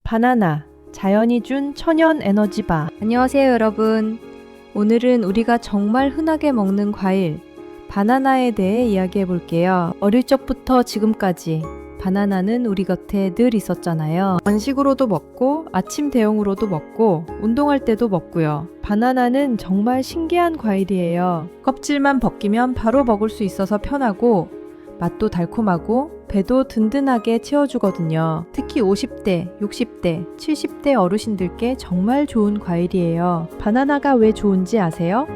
바나나, 자연이 준 천연 에너지바. 안녕하세요 여러분. 오늘은 우리가 정말 흔하게 먹는 과일, 바나나에 대해 이야기해 볼게요. 어릴 적부터 지금까지 바나나는 우리 곁에 늘 있었잖아요. 간식으로도 먹고 아침 대용으로도 먹고 운동할 때도 먹고요. 바나나는 정말 신기한 과일이에요. 껍질만 벗기면 바로 먹을 수 있어서 편하고 맛도 달콤하고 배도 든든하게 채워주거든요. 특히 50대, 60대, 70대 어르신들께 정말 좋은 과일이에요. 바나나가 왜 좋은지 아세요?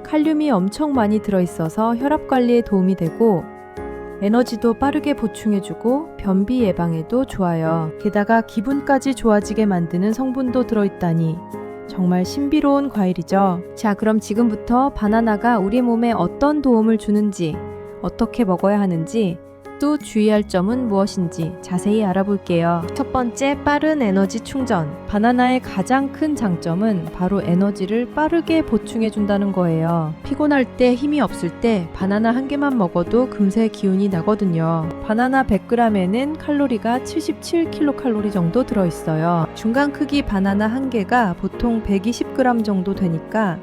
칼륨이 엄청 많이 들어있어서 혈압 관리에 도움이 되고 에너지도 빠르게 보충해주고 변비 예방에도 좋아요. 게다가 기분까지 좋아지게 만드는 성분도 들어있다니 정말 신비로운 과일이죠. 자, 그럼 지금부터 바나나가 우리 몸에 어떤 도움을 주는지, 어떻게 먹어야 하는지, 또 주의할 점은 무엇인지 자세히 알아볼게요. 첫 번째, 빠른 에너지 충전. 바나나의 가장 큰 장점은 바로 에너지를 빠르게 보충해준다는 거예요. 피곤할 때, 힘이 없을 때 바나나 한 개만 먹어도 금세 기운이 나거든요. 바나나 100g에는 칼로리가 77kcal 정도 들어있어요. 중간 크기 바나나 한 개가 보통 120g 정도 되니까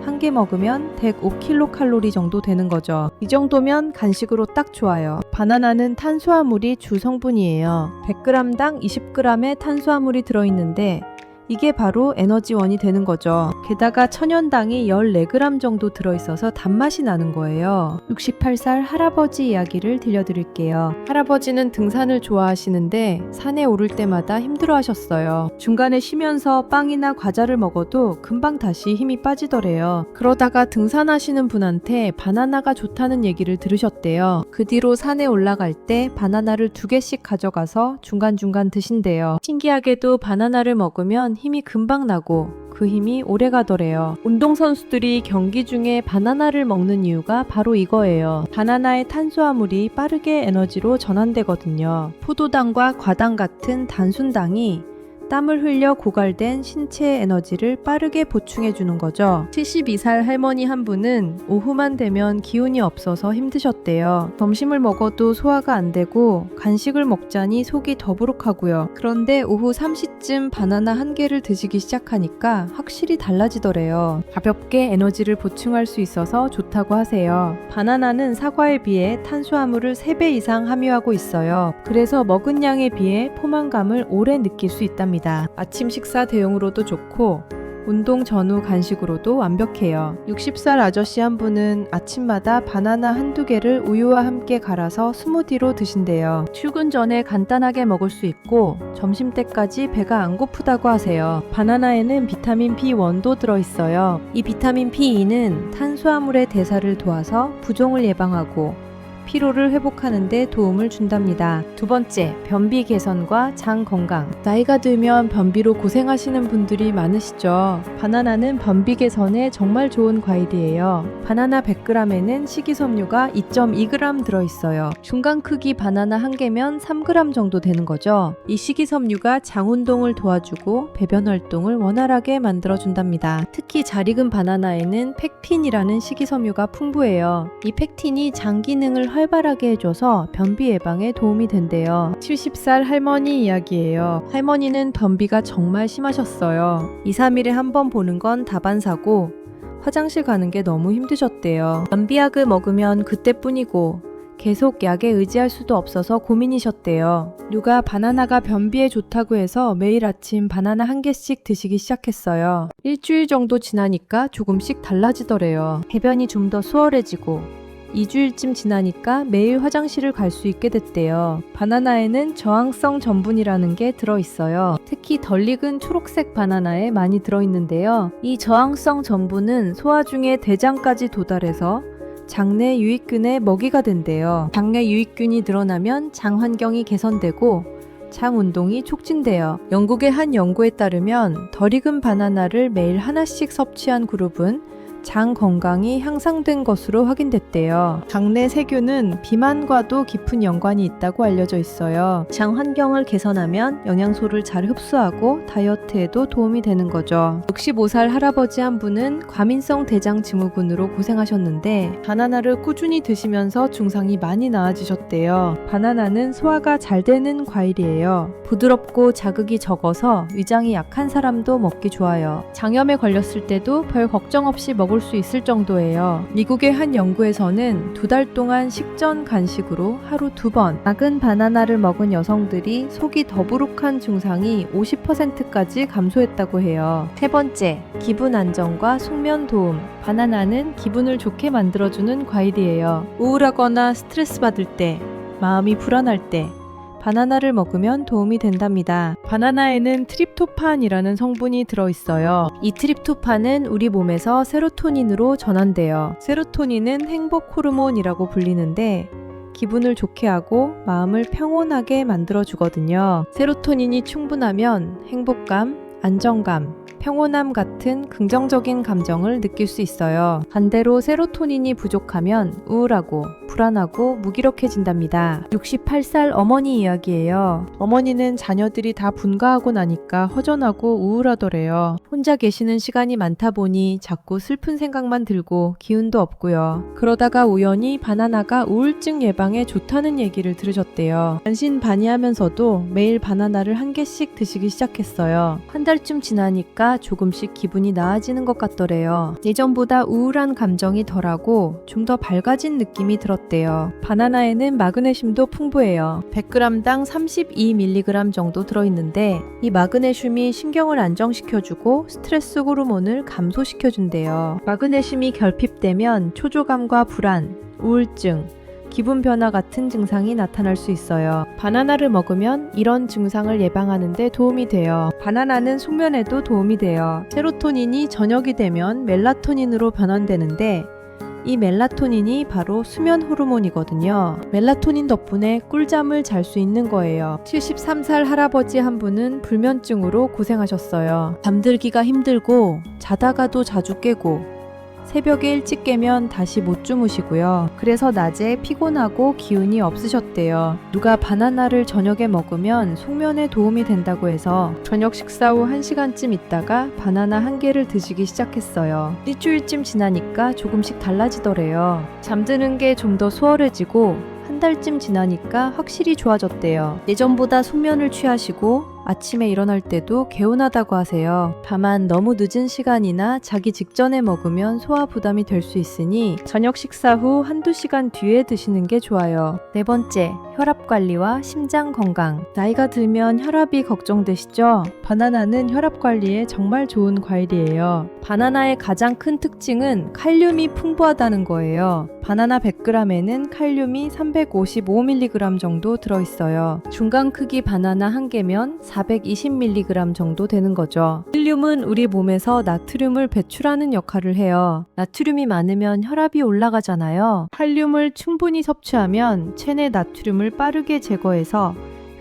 한 개 먹으면 105kcal 정도 되는 거죠. 이 정도면 간식으로 딱 좋아요. 바나나는 탄수화물이 주 성분이에요. 100g당 20g의 탄수화물이 들어있는데 이게 바로 에너지원이 되는 거죠. 게다가 천연당이 14g 정도 들어있어서 단맛이 나는 거예요. 68살 할아버지 이야기를 들려드릴게요. 할아버지는 등산을 좋아하시는데 산에 오를 때마다 힘들어 하셨어요. 중간에 쉬면서 빵이나 과자를 먹어도 금방 다시 힘이 빠지더래요. 그러다가 등산하시는 분한테 바나나가 좋다는 얘기를 들으셨대요. 그 뒤로 산에 올라갈 때 바나나를 2개씩 가져가서 중간중간 드신대요. 신기하게도 바나나를 먹으면 힘이 금방 나고 그 힘이 오래 가더래요. 운동선수들이 경기 중에 바나나를 먹는 이유가 바로 이거예요. 바나나의 탄수화물이 빠르게 에너지로 전환되거든요. 포도당과 과당 같은 단순당이 땀을 흘려 고갈된 신체의 에너지를 빠르게 보충해주는 거죠. 72살 할머니 한 분은 오후만 되면 기운이 없어서 힘드셨대요. 점심을 먹어도 소화가 안 되고 간식을 먹자니 속이 더부룩하고요. 그런데 오후 3시쯤 바나나 한 개를 드시기 시작하니까 확실히 달라지더래요. 가볍게 에너지를 보충할 수 있어서 좋다고 하세요. 바나나는 사과에 비해 탄수화물을 3배 이상 함유하고 있어요. 그래서 먹은 양에 비해 포만감을 오래 느낄 수 있답니다. 아침 식사 대용으로도 좋고 운동 전후 간식으로도 완벽해요. 60살 아저씨 한 분은 아침마다 바나나 한두 개를 우유와 함께 갈아서 스무디로 드신대요. 출근 전에 간단하게 먹을 수 있고 점심때까지 배가 안 고프다고 하세요. 바나나에는 비타민 B1도 들어있어요. 이 비타민 B2는 탄수화물의 대사를 도와서 부종을 예방하고 피로를 회복하는 데 도움을 준답니다. 두 번째, 변비 개선과 장 건강. 나이가 들면 변비로 고생하시는 분들이 많으시죠. 바나나는 변비 개선에 정말 좋은 과일이에요. 바나나 100g에는 식이섬유가 2.2g 들어있어요. 중간 크기 바나나 한 개면 3g 정도 되는 거죠. 이 식이섬유가 장 운동을 도와주고 배변 활동을 원활하게 만들어준답니다. 특히 잘 익은 바나나에는 펙틴이라는 식이섬유가 풍부해요. 이 펙틴이 장 기능을 활발하게 해줘서 변비 예방에 도움이 된대요. 70살 할머니 이야기예요. 할머니는 변비가 정말 심하셨어요. 2, 3일에 한 번 보는 건 다반사고 화장실 가는 게 너무 힘드셨대요. 변비약을 먹으면 그때뿐이고 계속 약에 의지할 수도 없어서 고민이셨대요. 누가 바나나가 변비에 좋다고 해서 매일 아침 바나나 한 개씩 드시기 시작했어요. 일주일 정도 지나니까 조금씩 달라지더래요. 배변이 좀 더 수월해지고 2주일쯤 지나니까 매일 화장실을 갈 수 있게 됐대요. 바나나에는 저항성 전분이라는 게 들어있어요. 특히 덜 익은 초록색 바나나에 많이 들어있는데요. 이 저항성 전분은 소화 중에 대장까지 도달해서 장내 유익균의 먹이가 된대요. 장내 유익균이 늘어나면 장 환경이 개선되고 장 운동이 촉진돼요. 영국의 한 연구에 따르면 덜 익은 바나나를 매일 하나씩 섭취한 그룹은 장 건강이 향상된 것으로 확인됐대요. 당내 세균은 비만과도 깊은 연관이 있다고 알려져 있어요. 장 환경을 개선하면 영양소를 잘 흡수하고 다이어트에도 도움이 되는 거죠. 65살 할아버지 한 분은 과민성 대장 증후군으로 고생하셨는데 바나나를 꾸준히 드시면서 증상이 많이 나아지셨대요. 바나나는 소화가 잘 되는 과일이에요. 부드럽고 자극이 적어서 위장이 약한 사람도 먹기 좋아요. 장염에 걸렸을 때도 별 걱정 없이 먹을 수 있을 정도예요. 미국의 한 연구에서는 2달 동안 식전 간식으로 하루 2번 작은 바나나를 먹은 여성들이 속이 더부룩한 증상이 50%까지 감소했다고 해요. 세 번째, 기분 안정과 숙면 도움. 바나나는 기분을 좋게 만들어주는 과일이에요. 우울하거나 스트레스 받을 때, 마음이 불안할 때 바나나를 먹으면 도움이 된답니다. 바나나에는 트립토판이라는 성분이 들어있어요. 이 트립토판은 우리 몸에서 세로토닌으로 전환돼요. 세로토닌은 행복 호르몬이라고 불리는데 기분을 좋게 하고 마음을 평온하게 만들어주거든요. 세로토닌이 충분하면 행복감, 안정감, 평온함 같은 긍정적인 감정을 느낄 수 있어요. 반대로 세로토닌이 부족하면 우울하고 불안하고 무기력해진답니다. 68살 어머니 이야기예요. 어머니는 자녀들이 다 분가하고 나니까 허전하고 우울하더래요. 혼자 계시는 시간이 많다 보니 자꾸 슬픈 생각만 들고 기운도 없고요. 그러다가 우연히 바나나가 우울증 예방에 좋다는 얘기를 들으셨대요. 반신반의하면서도 매일 바나나를 한 개씩 드시기 시작했어요. 한 달쯤 지나니까 조금씩 기분이 나아지는 것 같더래요. 예전보다 우울한 감정이 덜하고 좀 더 밝아진 느낌이 들었대요. 바나나에는 마그네슘도 풍부해요. 100g당 32mg 정도 들어있는데 이 마그네슘이 신경을 안정시켜주고 스트레스 호르몬을 감소시켜준대요. 마그네슘이 결핍되면 초조감과 불안, 우울증, 기분 변화 같은 증상이 나타날 수 있어요. 바나나를 먹으면 이런 증상을 예방하는 데 도움이 돼요. 바나나는 숙면에도 도움이 돼요. 세로토닌이 저녁이 되면 멜라토닌으로 변환되는데 이 멜라토닌이 바로 수면 호르몬이거든요. 멜라토닌 덕분에 꿀잠을 잘 수 있는 거예요. 73살 할아버지 한 분은 불면증으로 고생하셨어요. 잠들기가 힘들고 자다가도 자주 깨고 새벽에 일찍 깨면 다시 못 주무시고요. 그래서 낮에 피곤하고 기운이 없으셨대요. 누가 바나나를 저녁에 먹으면 숙면에 도움이 된다고 해서 저녁 식사 후 1시간쯤 있다가 바나나 한 개를 드시기 시작했어요. 일주일쯤 지나니까 조금씩 달라지더래요. 잠드는 게 좀 더 수월해지고 한 달쯤 지나니까 확실히 좋아졌대요. 예전보다 숙면을 취하시고 아침에 일어날 때도 개운하다고 하세요. 다만 너무 늦은 시간이나 자기 직전에 먹으면 소화 부담이 될 수 있으니 저녁 식사 후 한두 시간 뒤에 드시는 게 좋아요. 네 번째, 혈압 관리와 심장 건강. 나이가 들면 혈압이 걱정되시죠? 바나나는 혈압 관리에 정말 좋은 과일이에요. 바나나의 가장 큰 특징은 칼륨이 풍부하다는 거예요. 바나나 100g에는 칼륨이 355mg 정도 들어있어요. 중간 크기 바나나 한 개면 420mg 정도 되는 거죠. 칼륨은 우리 몸에서 나트륨을 배출하는 역할을 해요. 나트륨이 많으면 혈압이 올라가잖아요. 칼륨을 충분히 섭취하면 체내 나트륨을 빠르게 제거해서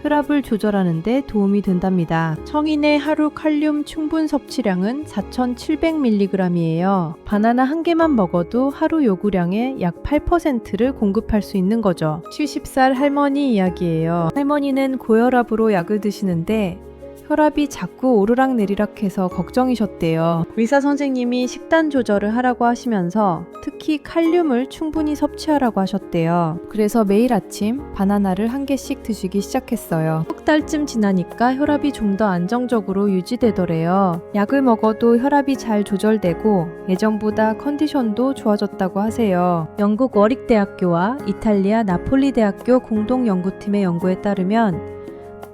혈압을 조절하는 데 도움이 된답니다. 성인의 하루 칼륨 충분 섭취량은 4,700mg이에요. 바나나 한 개만 먹어도 하루 요구량의 약 8%를 공급할 수 있는 거죠. 70살 할머니 이야기예요. 할머니는 고혈압으로 약을 드시는데 혈압이 자꾸 오르락내리락해서 걱정이셨대요. 의사 선생님이 식단 조절을 하라고 하시면서 특히 칼륨을 충분히 섭취하라고 하셨대요. 그래서 매일 아침 바나나를 한 개씩 드시기 시작했어요. 석 달쯤 지나니까 혈압이 좀 더 안정적으로 유지되더래요. 약을 먹어도 혈압이 잘 조절되고 예전보다 컨디션도 좋아졌다고 하세요. 영국 워릭대학교와 이탈리아 나폴리 대학교 공동연구팀의 연구에 따르면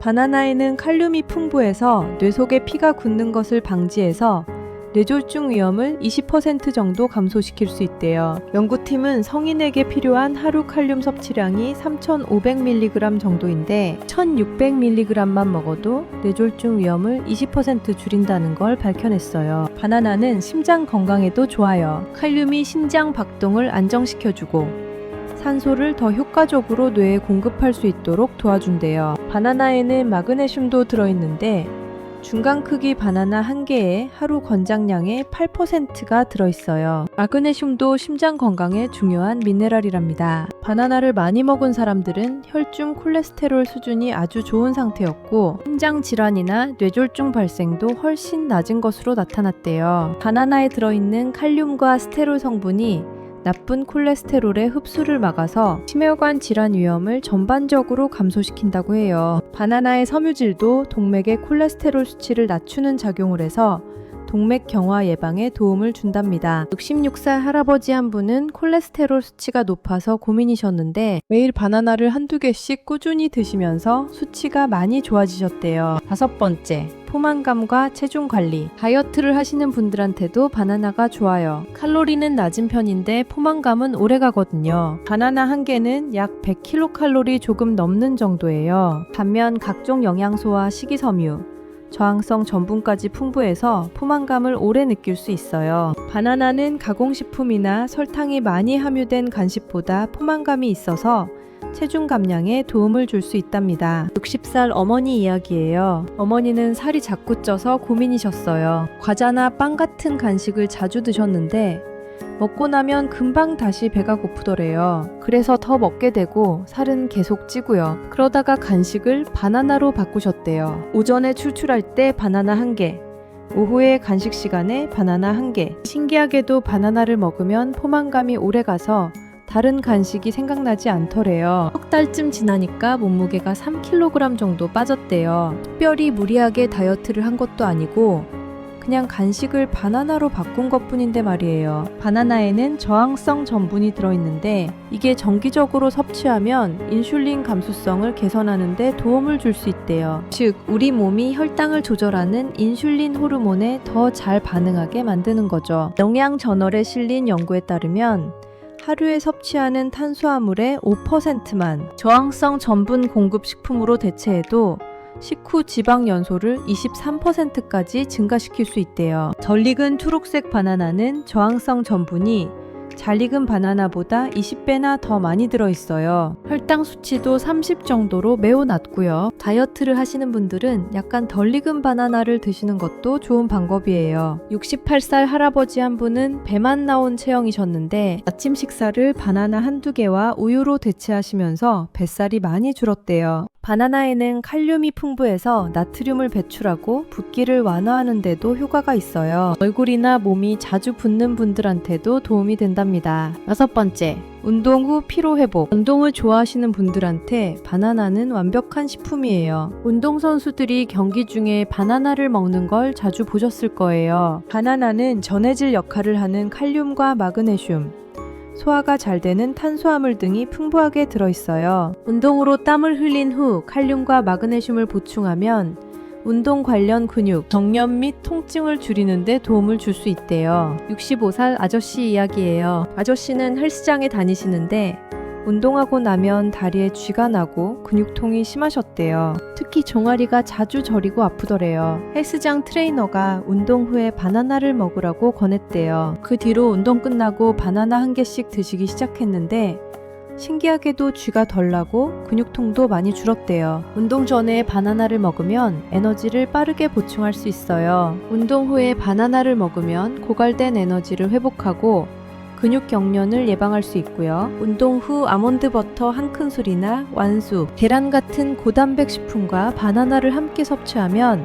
바나나에는 칼륨이 풍부해서 뇌 속에 피가 굳는 것을 방지해서 뇌졸중 위험을 20% 정도 감소시킬 수 있대요. 연구팀은 성인에게 필요한 하루 칼륨 섭취량이 3,500mg 정도인데 1,600mg만 먹어도 뇌졸중 위험을 20% 줄인다는 걸 밝혀냈어요. 바나나는 심장 건강에도 좋아요. 칼륨이 심장 박동을 안정시켜주고 산소를 더 효과적으로 뇌에 공급할 수 있도록 도와준대요. 바나나에는 마그네슘도 들어있는데 중간 크기 바나나 한 개에 하루 권장량의 8%가 들어있어요. 마그네슘도 심장 건강에 중요한 미네랄이랍니다. 바나나를 많이 먹은 사람들은 혈중 콜레스테롤 수준이 아주 좋은 상태였고 심장 질환이나 뇌졸중 발생도 훨씬 낮은 것으로 나타났대요. 바나나에 들어있는 칼륨과 스테롤 성분이 나쁜 콜레스테롤의 흡수를 막아서 심혈관 질환 위험을 전반적으로 감소시킨다고 해요. 바나나의 섬유질도 동맥의 콜레스테롤 수치를 낮추는 작용을 해서 동맥 경화 예방에 도움을 준답니다. 66살 할아버지 한 분은 콜레스테롤 수치가 높아서 고민이셨는데 매일 바나나를 한두 개씩 꾸준히 드시면서 수치가 많이 좋아지셨대요. 5번째, 포만감과 체중 관리. 다이어트를 하시는 분들한테도 바나나가 좋아요. 칼로리는 낮은 편인데 포만감은 오래 가거든요. 바나나 한 개는 약 100kcal 조금 넘는 정도예요. 반면 각종 영양소와 식이섬유, 저항성 전분까지 풍부해서 포만감을 오래 느낄 수 있어요. 바나나는 가공식품이나 설탕이 많이 함유된 간식보다 포만감이 있어서 체중 감량에 도움을 줄 수 있답니다. 60살 어머니 이야기예요. 어머니는 살이 자꾸 쪄서 고민이셨어요. 과자나 빵 같은 간식을 자주 드셨는데 먹고 나면 금방 다시 배가 고프더래요. 그래서 더 먹게 되고 살은 계속 찌고요. 그러다가 간식을 바나나로 바꾸셨대요. 오전에 출출할 때 바나나 한 개, 오후에 간식 시간에 바나나 한 개. 신기하게도 바나나를 먹으면 포만감이 오래 가서 다른 간식이 생각나지 않더래요. 석 달쯤 지나니까 몸무게가 3kg 정도 빠졌대요. 특별히 무리하게 다이어트를 한 것도 아니고 그냥 간식을 바나나로 바꾼 것뿐인데 말이에요. 바나나에는 저항성 전분이 들어있는데 이게 정기적으로 섭취하면 인슐린 감수성을 개선하는 데 도움을 줄 수 있대요. 즉, 우리 몸이 혈당을 조절하는 인슐린 호르몬에 더 잘 반응하게 만드는 거죠. 영양저널에 실린 연구에 따르면 하루에 섭취하는 탄수화물의 5%만 저항성 전분 공급 식품으로 대체해도 식후 지방 연소를 23%까지 증가시킬 수 있대요. 덜 익은 초록색 바나나는 저항성 전분이 잘 익은 바나나보다 20배나 더 많이 들어있어요. 혈당 수치도 30 정도로 매우 낮고요. 다이어트를 하시는 분들은 약간 덜 익은 바나나를 드시는 것도 좋은 방법이에요. 68살 할아버지 한 분은 배만 나온 체형이셨는데 아침 식사를 바나나 한두 개와 우유로 대체하시면서 뱃살이 많이 줄었대요. 바나나에는 칼륨이 풍부해서 나트륨을 배출하고 붓기를 완화하는 데도 효과가 있어요. 얼굴이나 몸이 자주 붓는 분들한테도 도움이 된답니다. 6번째, 운동 후 피로 회복. 운동을 좋아하시는 분들한테 바나나는 완벽한 식품이에요. 운동선수들이 경기 중에 바나나를 먹는 걸 자주 보셨을 거예요. 바나나는 전해질 역할을 하는 칼륨과 마그네슘, 소화가 잘 되는 탄수화물 등이 풍부하게 들어있어요. 운동으로 땀을 흘린 후 칼륨과 마그네슘을 보충하면 운동 관련 근육, 정염 및 통증을 줄이는 데 도움을 줄 수 있대요. 65살 아저씨 이야기예요. 아저씨는 헬스장에 다니시는데 운동하고 나면 다리에 쥐가 나고 근육통이 심하셨대요. 특히 종아리가 자주 저리고 아프더래요. 헬스장 트레이너가 운동 후에 바나나를 먹으라고 권했대요. 그 뒤로 운동 끝나고 바나나 한 개씩 드시기 시작했는데 신기하게도 쥐가 덜 나고 근육통도 많이 줄었대요. 운동 전에 바나나를 먹으면 에너지를 빠르게 보충할 수 있어요. 운동 후에 바나나를 먹으면 고갈된 에너지를 회복하고 근육 경련을 예방할 수 있고요. 운동 후 아몬드 버터 한 큰술이나 완숙, 계란 같은 고단백 식품과 바나나를 함께 섭취하면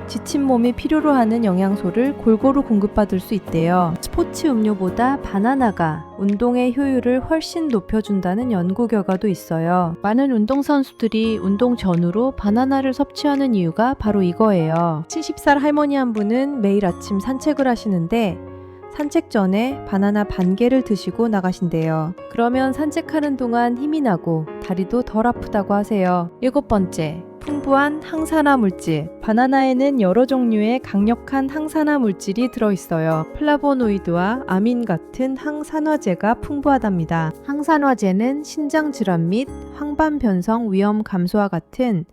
지친 몸이 필요로 하는 영양소를 골고루 공급받을 수 있대요. 스포츠 음료보다 바나나가 운동의 효율을 훨씬 높여준다는 연구 결과도 있어요. 많은 운동선수들이 운동 전후로 바나나를 섭취하는 이유가 바로 이거예요. 70살 할머니 한 분은 매일 아침 산책을 하시는데 산책 전에 바나나 반 개를 드시고 나가신대요. 그러면 산책하는 동안 힘이 나고 다리도 덜 아프다고 하세요. 7번째, 풍부한 항산화 물질. 바나나에는 여러 종류의 강력한 항산화 물질이 들어있어요. 플라보노이드와 아민 같은 항산화제가 풍부하답니다. 항산화제는 신장 질환 및 황반 변성 위험 감소와 같은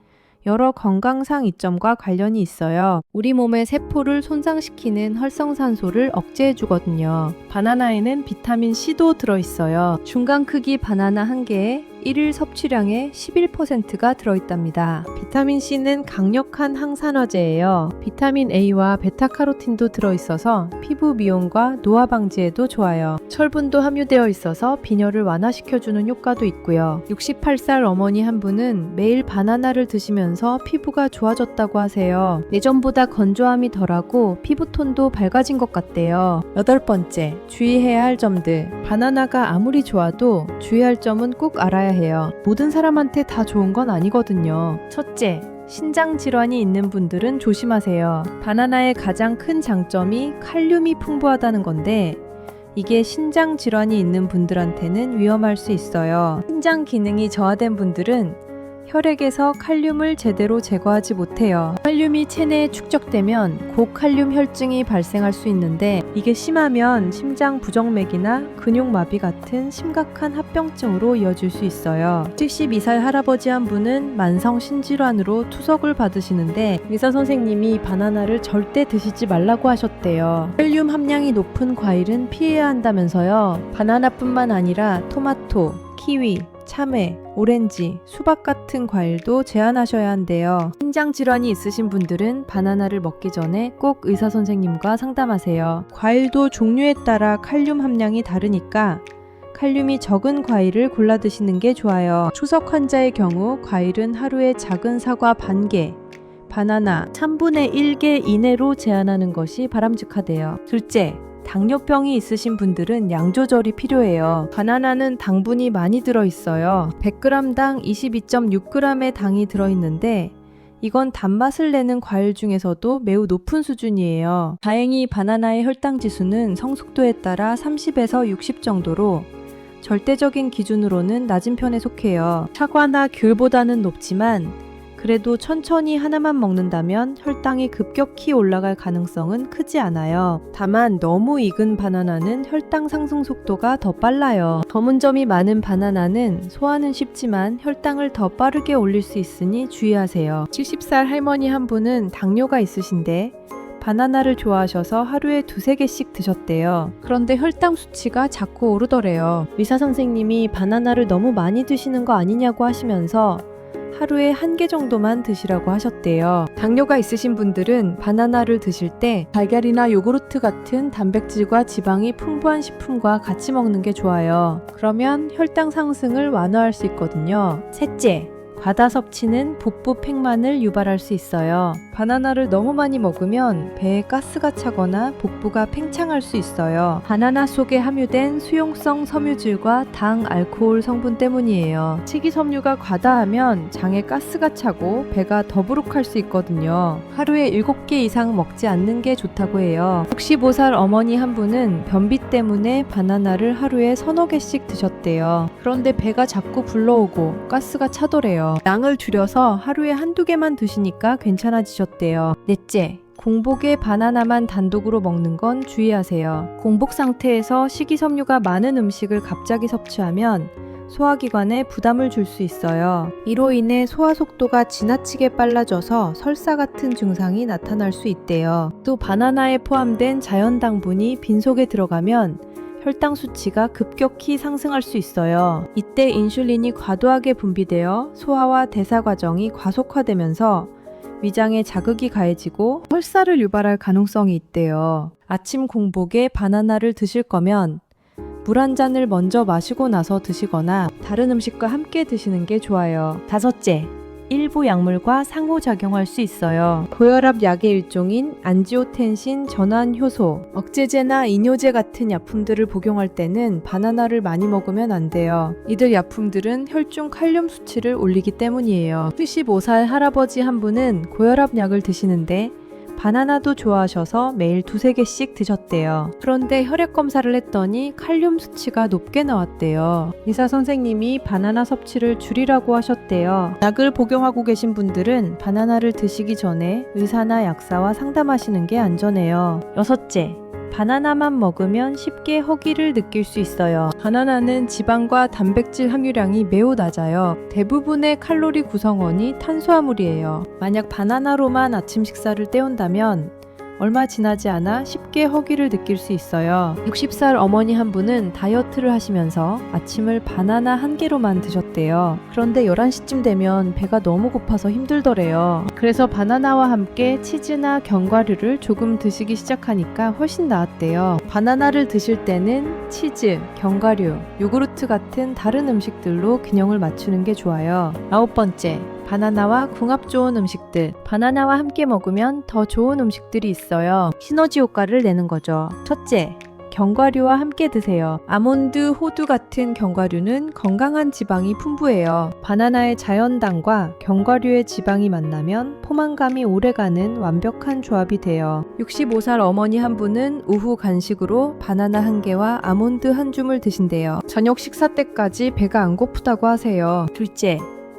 여러 건강상 이점과 관련이 있어요. 우리 몸의 세포를 손상시키는 활성산소를 억제해주거든요. 바나나에는 비타민 C도 들어있어요. 중간 크기 바나나 한 개에 일일 섭취량의 11%가 들어있답니다. 비타민 C는 강력한 항산화제예요. 비타민 A와 베타카로틴도 들어있어서 피부 미용과 노화 방지에도 좋아요. 철분도 함유되어 있어서 빈혈을 완화시켜주는 효과도 있고요. 68살 어머니 한 분은 매일 바나나를 드시면서 피부가 좋아졌다고 하세요. 예전보다 건조함이 덜하고 피부톤도 밝아진 것 같대요. 8번째, 주의해야 할 점들. 바나나가 아무리 좋아도 주의할 점은 꼭 알아야 해요. 모든 사람한테 다 좋은 건 아니거든요. 첫째, 신장 질환이 있는 분들은 조심하세요. 바나나의 가장 큰 장점이 칼륨이 풍부하다는 건데 이게 신장 질환이 있는 분들한테는 위험할 수 있어요. 신장 기능이 저하된 분들은 혈액에서 칼륨을 제대로 제거하지 못해요. 칼륨이 체내에 축적되면 고칼륨 혈증이 발생할 수 있는데 이게 심하면 심장 부정맥이나 근육마비 같은 심각한 합병증으로 이어질 수 있어요. 72살 할아버지 한 분은 만성 신질환으로 투석을 받으시는데 의사 선생님이 바나나를 절대 드시지 말라고 하셨대요. 칼륨 함량이 높은 과일은 피해야 한다면서요. 바나나뿐만 아니라 토마토, 키위, 참외, 오렌지, 수박 같은 과일도 제한하셔야 한대요. 신장 질환이 있으신 분들은 바나나를 먹기 전에 꼭 의사 선생님과 상담하세요. 과일도 종류에 따라 칼륨 함량이 다르니까 칼륨이 적은 과일을 골라 드시는 게 좋아요. 초석 환자의 경우 과일은 하루에 작은 사과 반 개, 바나나 3분의 1개 이내로 제한하는 것이 바람직하대요. 둘째, 당뇨병이 있으신 분들은 양 조절이 필요해요. 바나나는 당분이 많이 들어있어요. 100g당 22.6g의 당이 들어있는데 이건 단맛을 내는 과일 중에서도 매우 높은 수준이에요. 다행히 바나나의 혈당 지수는 성숙도에 따라 30에서 60 정도로 절대적인 기준으로는 낮은 편에 속해요. 사과나 귤보다는 높지만 그래도 천천히 하나만 먹는다면 혈당이 급격히 올라갈 가능성은 크지 않아요. 다만 너무 익은 바나나는 혈당 상승 속도가 더 빨라요. 검은 점이 많은 바나나는 소화는 쉽지만 혈당을 더 빠르게 올릴 수 있으니 주의하세요. 70살 할머니 한 분은 당뇨가 있으신데 바나나를 좋아하셔서 하루에 2-3개씩 드셨대요. 그런데 혈당 수치가 자꾸 오르더래요. 의사 선생님이 바나나를 너무 많이 드시는 거 아니냐고 하시면서 하루에 1개 정도만 드시라고 하셨대요. 당뇨가 있으신 분들은 바나나를 드실 때 달걀이나 요구르트 같은 단백질과 지방이 풍부한 식품과 같이 먹는 게 좋아요. 그러면 혈당 상승을 완화할 수 있거든요. 셋째, 과다 섭취는 복부 팽만을 유발할 수 있어요. 바나나를 너무 많이 먹으면 배에 가스가 차거나 복부가 팽창할 수 있어요. 바나나 속에 함유된 수용성 섬유질과 당, 알코올 성분 때문이에요. 식이섬유가 과다하면 장에 가스가 차고 배가 더부룩할 수 있거든요. 하루에 7개 이상 먹지 않는 게 좋다고 해요. 65살 어머니 한 분은 변비 때문에 바나나를 하루에 3-4개씩 드셨대요. 그런데 배가 자꾸 불러오고 가스가 차더래요. 양을 줄여서 하루에 1-2개만 드시니까 괜찮아지셨대요. 넷째, 공복에 바나나만 단독으로 먹는 건 주의하세요. 공복 상태에서 식이섬유가 많은 음식을 갑자기 섭취하면 소화기관에 부담을 줄 수 있어요. 이로 인해 소화 속도가 지나치게 빨라져서 설사 같은 증상이 나타날 수 있대요. 또 바나나에 포함된 자연당분이 빈속에 들어가면 혈당 수치가 급격히 상승할 수 있어요. 이때 인슐린이 과도하게 분비되어 소화와 대사 과정이 과속화되면서 위장에 자극이 가해지고 설사를 유발할 가능성이 있대요. 아침 공복에 바나나를 드실 거면 물 한 잔을 먼저 마시고 나서 드시거나 다른 음식과 함께 드시는 게 좋아요. 다섯째, 일부 약물과 상호작용할 수 있어요. 고혈압 약의 일종인 안지오텐신 전환 효소, 억제제나 이뇨제 같은 약품들을 복용할 때는 바나나를 많이 먹으면 안 돼요. 이들 약품들은 혈중 칼륨 수치를 올리기 때문이에요. 75살 할아버지 한 분은 고혈압 약을 드시는데 바나나도 좋아하셔서 매일 2-3개씩 드셨대요. 그런데 혈액 검사를 했더니 칼륨 수치가 높게 나왔대요. 의사 선생님이 바나나 섭취를 줄이라고 하셨대요. 약을 복용하고 계신 분들은 바나나를 드시기 전에 의사나 약사와 상담하시는 게 안전해요. 여섯째, 바나나만 먹으면 쉽게 허기를 느낄 수 있어요. 바나나는 지방과 단백질 함유량이 매우 낮아요. 대부분의 칼로리 구성원이 탄수화물이에요. 만약 바나나로만 아침 식사를 때운다면 얼마 지나지 않아 쉽게 허기를 느낄 수 있어요. 60살 어머니 한 분은 다이어트를 하시면서 아침을 바나나 한 개로만 드셨대요. 그런데 11시쯤 되면 배가 너무 고파서 힘들더래요. 그래서 바나나와 함께 치즈나 견과류를 조금 드시기 시작하니까 훨씬 나았대요. 바나나를 드실 때는 치즈, 견과류, 요구르트 같은 다른 음식들로 균형을 맞추는 게 좋아요. 9번째, 바나나와 궁합 좋은 음식들. 바나나와 함께 먹으면 더 좋은 음식들이 있어요. 시너지 효과를 내는 거죠. 첫째, 견과류와 함께 드세요. 아몬드, 호두 같은 견과류는 건강한 지방이 풍부해요. 바나나의 자연당과 견과류의 지방이 만나면 포만감이 오래가는 완벽한 조합이 돼요. 65살 어머니 한 분은 오후 간식으로 바나나 한 개와 아몬드 한 줌을 드신대요. 저녁 식사 때까지 배가 안 고프다고 하세요. 둘째,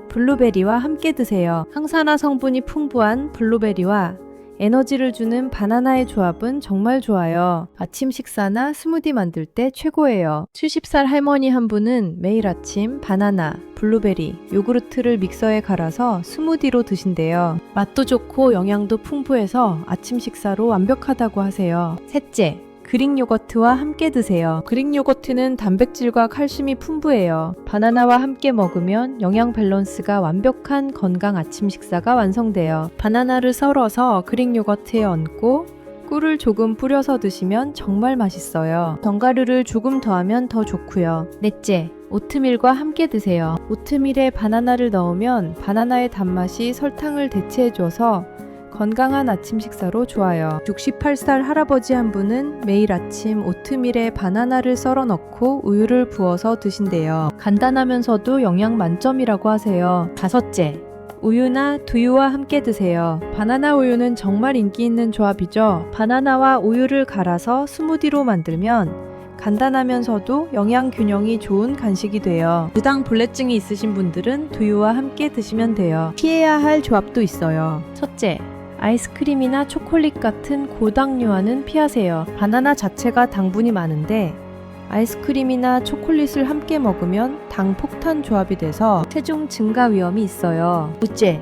블루베리와 함께 드세요. 항산화 성분이 풍부한 블루베리와 에너지를 주는 바나나의 조합은 정말 좋아요. 아침 식사나 스무디 만들 때 최고예요. 70살 할머니 한 분은 매일 아침 바나나, 블루베리, 요구르트를 믹서에 갈아서 스무디로 드신대요. 맛도 좋고 영양도 풍부해서 아침 식사로 완벽하다고 하세요. 셋째, 그릭 요거트와 함께 드세요. 그릭 요거트는 단백질과 칼슘이 풍부해요. 바나나와 함께 먹으면 영양 밸런스가 완벽한 건강 아침 식사가 완성돼요. 바나나를 썰어서 그릭 요거트에 얹고 꿀을 조금 뿌려서 드시면 정말 맛있어요. 견과류를 조금 더하면 더 좋고요. 넷째, 오트밀과 함께 드세요. 오트밀에 바나나를 넣으면 바나나의 단맛이 설탕을 대체해줘서 건강한 아침 식사로 좋아요. 68살 할아버지 한 분은 매일 아침 오트밀에 바나나를 썰어 넣고 우유를 부어서 드신대요. 간단하면서도 영양 만점이라고 하세요. 다섯째, 우유나 두유와 함께 드세요. 바나나 우유는 정말 인기 있는 조합이죠. 바나나와 우유를 갈아서 스무디로 만들면 간단하면서도 영양 균형이 좋은 간식이 돼요. 무당 불내증이 있으신 분들은 두유와 함께 드시면 돼요. 피해야 할 조합도 있어요. 첫째, 아이스크림이나 초콜릿 같은 고당류와는 피하세요. 바나나 자체가 당분이 많은데 아이스크림이나 초콜릿을 함께 먹으면 당 폭탄 조합이 돼서 체중 증가 위험이 있어요. 둘째,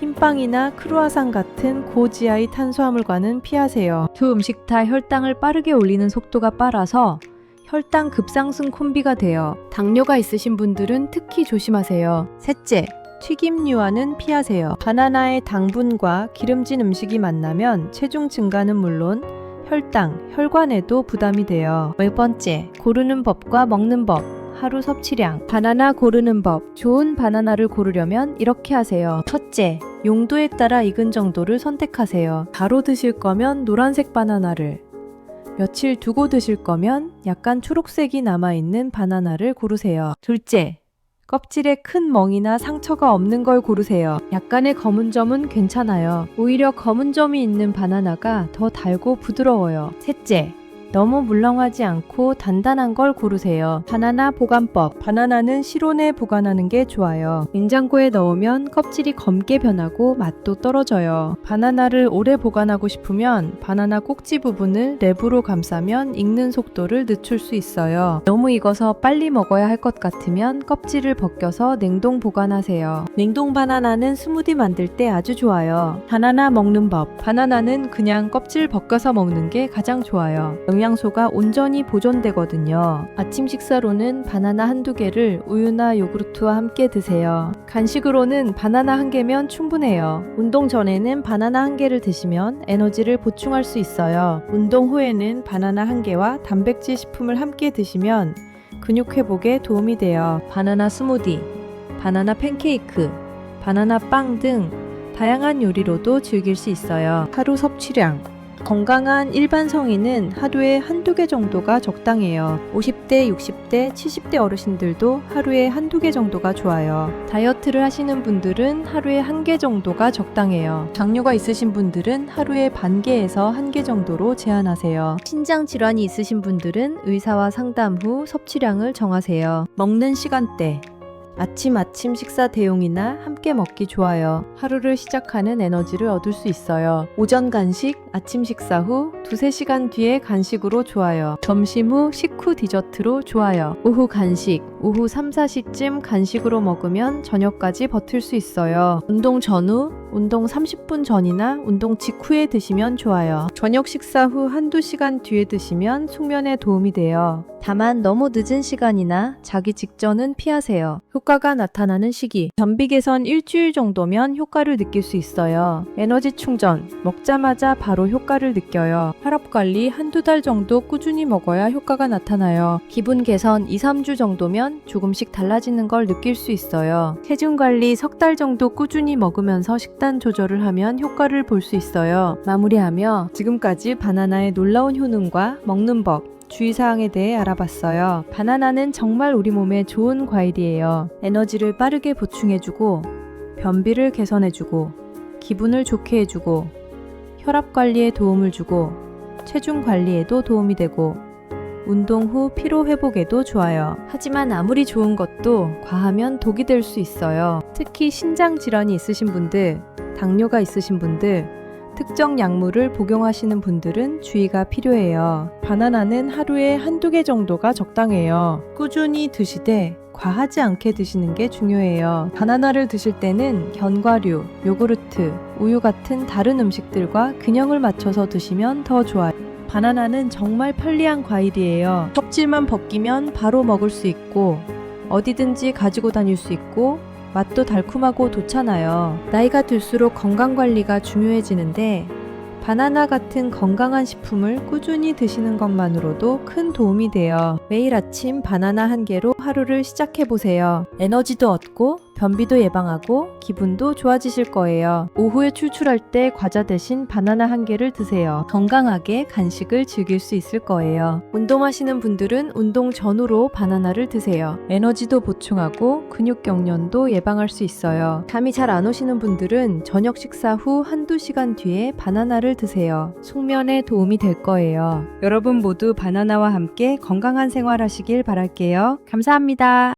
흰빵이나 크루아상 같은 고지아의 탄수화물과는 피하세요. 두 음식 다 혈당을 빠르게 올리는 속도가 빨라서 혈당 급상승 콤비가 돼요. 당뇨가 있으신 분들은 특히 조심하세요. 셋째, 튀김류와는 피하세요. 바나나의 당분과 기름진 음식이 만나면 체중 증가는 물론 혈당, 혈관에도 부담이 돼요. 네 번째, 고르는 법과 먹는 법. 하루 섭취량. 바나나 고르는 법. 좋은 바나나를 고르려면 이렇게 하세요. 첫째, 용도에 따라 익은 정도를 선택하세요. 바로 드실 거면 노란색 바나나를, 며칠 두고 드실 거면 약간 초록색이 남아있는 바나나를 고르세요. 둘째, 껍질에 큰 멍이나 상처가 없는 걸 고르세요. 약간의 검은 점은 괜찮아요. 오히려 검은 점이 있는 바나나가 더 달고 부드러워요. 셋째, 너무 물렁하지 않고 단단한 걸 고르세요. 바나나 보관법. 바나나는 실온에 보관하는 게 좋아요. 냉장고에 넣으면 껍질이 검게 변하고 맛도 떨어져요. 바나나를 오래 보관하고 싶으면 바나나 꼭지 부분을 랩으로 감싸면 익는 속도를 늦출 수 있어요. 너무 익어서 빨리 먹어야 할 것 같으면 껍질을 벗겨서 냉동 보관하세요. 냉동 바나나는 스무디 만들 때 아주 좋아요. 바나나 먹는 법. 바나나는 그냥 껍질 벗겨서 먹는 게 가장 좋아요. 영양소가 온전히 보존되거든요. 아침 식사로는 바나나 한두 개를 우유나 요구르트와 함께 드세요. 간식으로는 바나나 한 개면 충분해요. 운동 전에는 바나나 한 개를 드시면 에너지를 보충할 수 있어요. 운동 후에는 바나나 한 개와 단백질 식품을 함께 드시면 근육 회복에 도움이 돼요. 바나나 스무디, 바나나 팬케이크, 바나나 빵 등 다양한 요리로도 즐길 수 있어요. 하루 섭취량. 건강한 일반 성인은 하루에 한두 개 정도가 적당해요. 50대, 60대, 70대 어르신들도 하루에 한두 개 정도가 좋아요. 다이어트를 하시는 분들은 하루에 한 개 정도가 적당해요. 당뇨가 있으신 분들은 하루에 반 개에서 한 개 정도로 제한하세요. 신장 질환이 있으신 분들은 의사와 상담 후 섭취량을 정하세요. 먹는 시간대. 아침 식사 대용이나 함께 먹기 좋아요. 하루를 시작하는 에너지를 얻을 수 있어요. 오전 간식, 아침 식사 후 2-3시간 뒤에 간식으로 좋아요. 점심 후 식후 디저트로 좋아요. 오후 간식, 오후 3, 4시쯤 간식으로 먹으면 저녁까지 버틸 수 있어요. 운동 전후, 운동 30분 전이나 운동 직후에 드시면 좋아요. 저녁 식사 후 한두 시간 뒤에 드시면 숙면에 도움이 돼요. 다만 너무 늦은 시간이나 자기 직전은 피하세요. 효과가 나타나는 시기. 변비 개선 일주일 정도면 효과를 느낄 수 있어요. 에너지 충전. 먹자마자 바로 효과를 느껴요. 혈압 관리 한두 달 정도 꾸준히 먹어야 효과가 나타나요. 기분 개선 2, 3주 정도면 조금씩 달라지는 걸 느낄 수 있어요. 체중 관리 석 달 정도 꾸준히 먹으면서 식단 조절을 하면 효과를 볼 수 있어요. 마무리하며 지금까지 바나나의 놀라운 효능과 먹는 법, 주의사항에 대해 알아봤어요. 바나나는 정말 우리 몸에 좋은 과일이에요. 에너지를 빠르게 보충해주고, 변비를 개선해주고, 기분을 좋게 해주고, 혈압 관리에 도움을 주고, 체중 관리에도 도움이 되고, 운동 후 피로 회복에도 좋아요. 하지만 아무리 좋은 것도 과하면 독이 될 수 있어요. 특히 신장 질환이 있으신 분들, 당뇨가 있으신 분들, 특정 약물을 복용하시는 분들은 주의가 필요해요. 바나나는 하루에 한두 개 정도가 적당해요. 꾸준히 드시되 과하지 않게 드시는 게 중요해요. 바나나를 드실 때는 견과류, 요구르트, 우유 같은 다른 음식들과 균형을 맞춰서 드시면 더 좋아요. 바나나는 정말 편리한 과일이에요. 껍질만 벗기면 바로 먹을 수 있고 어디든지 가지고 다닐 수 있고 맛도 달콤하고 좋잖아요. 나이가 들수록 건강관리가 중요해지는데 바나나 같은 건강한 식품을 꾸준히 드시는 것만으로도 큰 도움이 돼요. 매일 아침 바나나 한 개로 하루를 시작해보세요. 에너지도 얻고 변비도 예방하고 기분도 좋아지실 거예요. 오후에 출출할 때 과자 대신 바나나 한 개를 드세요. 건강하게 간식을 즐길 수 있을 거예요. 운동하시는 분들은 운동 전후로 바나나를 드세요. 에너지도 보충하고 근육 경련도 예방할 수 있어요. 잠이 잘 안 오시는 분들은 저녁 식사 후 한두 시간 뒤에 바나나를 드세요. 숙면에 도움이 될 거예요. 여러분 모두 바나나와 함께 건강한 생활 하시길 바랄게요. 감사합니다.